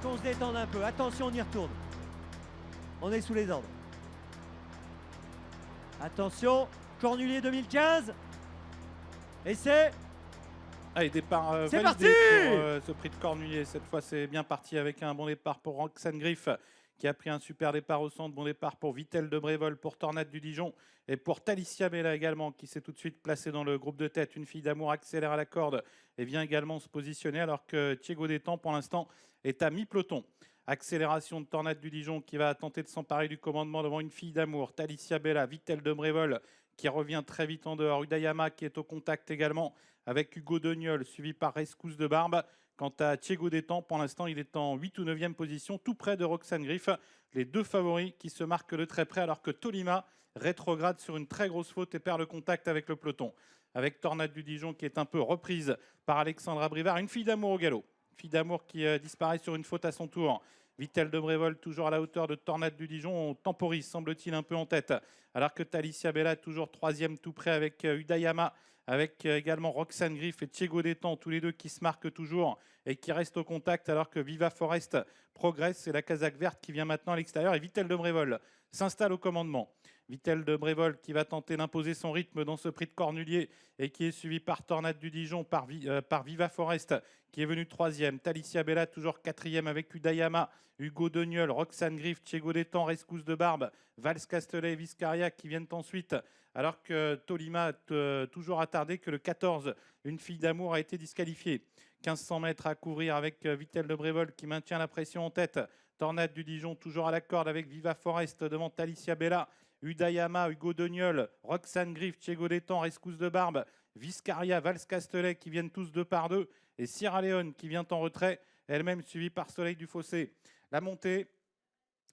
qu'on se détende un peu. Attention, on y retourne. On est sous les ordres. Attention, Cornulier 2015. Et c'est... Allez, départ C'est validé parti pour ce prix de Cornulier. Cette fois, c'est bien parti avec un bon départ pour Roxane Griff, qui a pris un super départ au centre. Bon départ pour Vittel de Brévol, pour Tornade du Dijon et pour Talicia Bella également, qui s'est tout de suite placée dans le groupe de tête. Une fille d'amour accélère à la corde et vient également se positionner, alors que Thiego Détang, pour l'instant, est à mi-peloton. Accélération de Tornade du Dijon qui va tenter de s'emparer du commandement devant une fille d'amour. Talicia Bella, Vittel de Brévol qui revient très vite en dehors. Udayama qui est au contact également avec Hugo Doniol, suivi par Rescousse de Barbe. Quant à Thiego Détang, pour l'instant, il est en 8 ou 9e position, tout près de Roxane Griff. Les deux favoris qui se marquent de très près, alors que Tolima rétrograde sur une très grosse faute et perd le contact avec le peloton. Avec Tornade du Dijon qui est un peu reprise par Alexandra Brivard. Une fille d'amour au galop. Fille d'amour qui disparaît sur une faute à son tour. Vittel de Brévol toujours à la hauteur de Tornade du Dijon. On temporise, semble-t-il, un peu en tête. Alors que Talicia Bella toujours 3e tout près avec Udayama, avec également Roxane Griff et Thiego Détang, tous les deux qui se marquent toujours et qui restent au contact, alors que Viva Forest progresse. C'est la casaque verte qui vient maintenant à l'extérieur et Vittel de Brévol s'installe au commandement. Vittel de Brévol qui va tenter d'imposer son rythme dans ce prix de Cornulier et qui est suivi par Tornade du Dijon, par Viva Forest qui est venu 3e. Talicia Bella toujours 4e avec Udayama, Hugo Doniol, Roxane Griff, Thiego Détang, Rescousse de Barbe, Vals Castelet et Viscaria qui viennent ensuite, alors que Tolima toujours attardé, que le 14, une fille d'amour, a été disqualifiée. 1500 mètres à couvrir avec Vittel de Brévol qui maintient la pression en tête. Tornade du Dijon toujours à la corde avec Viva Forest devant Talicia Bella, Udayama, Hugo Doniol, Roxane Griff, Thiego Détang, Rescousse de Barbe, Viscaria, Vals Castelet qui viennent tous 2 par 2 et Sierra Leone qui vient en retrait, elle-même suivie par Soleil du Fossé. La montée,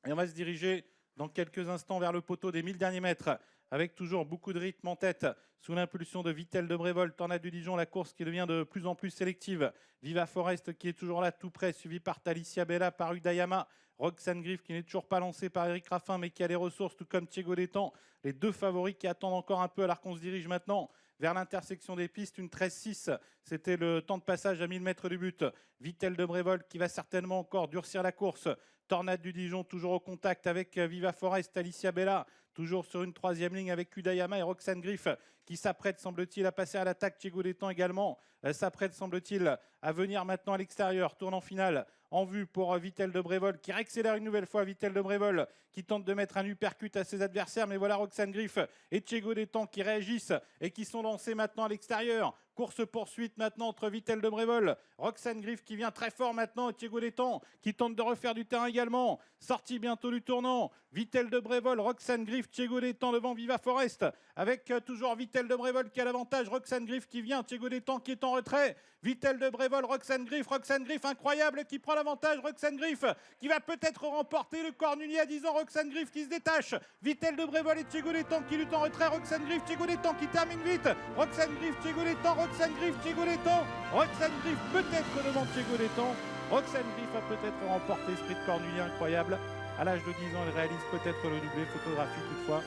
et on va se diriger dans quelques instants vers le poteau des 1000 derniers mètres, avec toujours beaucoup de rythme en tête, sous l'impulsion de Vittel de Brévol. Tornade du Dijon, la course qui devient de plus en plus sélective. Viva Forest qui est toujours là, tout près, suivi par Talicia Bella, par Udayama. Roxane Griff qui n'est toujours pas lancée par Eric Raffin, mais qui a les ressources, tout comme Thiego Détang. Les deux favoris qui attendent encore un peu, alors qu'on se dirige maintenant vers l'intersection des pistes. Une 13-6, c'était le temps de passage à 1000 mètres du but. Vittel de Brévol qui va certainement encore durcir la course. Tornade du Dijon toujours au contact avec Viva Forest, Talicia Bella toujours sur une 3e ligne avec Udayama et Roxane Griff qui s'apprête, semble-t-il, à passer à l'attaque. Thiego Détang également s'apprête, semble-t-il, à venir maintenant à l'extérieur. Tournant final en vue pour Vittel de Brévol qui réaccélère une nouvelle fois. Vittel de Brévol qui tente de mettre un uppercut à ses adversaires, mais voilà Roxane Griff et Thiego Détang qui réagissent et qui sont lancés maintenant à l'extérieur. Course-poursuite maintenant entre Vittel de Brévol, Roxane Griff qui vient très fort maintenant, et Thiego Détang qui tente de refaire du terrain également. Sortie bientôt du tournant, Vittel de Brévol, Roxane Griff, Thiego Détang devant Viva Forest, avec toujours Vittel de Brévol qui a l'avantage, Roxane Griff qui vient, Thiego Détang qui est en retrait, Vittel de Brévol, Roxane Griff incroyable qui prend l'avantage, Roxane Griff qui va peut-être remporter le Cornulier à 10 ans, Roxane Griff qui se détache, Vittel de Brévol et Thiego Détang qui luttent en retrait, Roxane Griff, Thiego Détang qui termine vite, Roxane Griff, Thiego Détang, Roxane Griff, Thiego Détang, Roxane Griff peut-être devant Thiego Détang. Roxane Griff a peut-être remporté ce prix de Cornulier incroyable. À l'âge de 10 ans, elle réalise peut-être le doublé, photographie toutefois.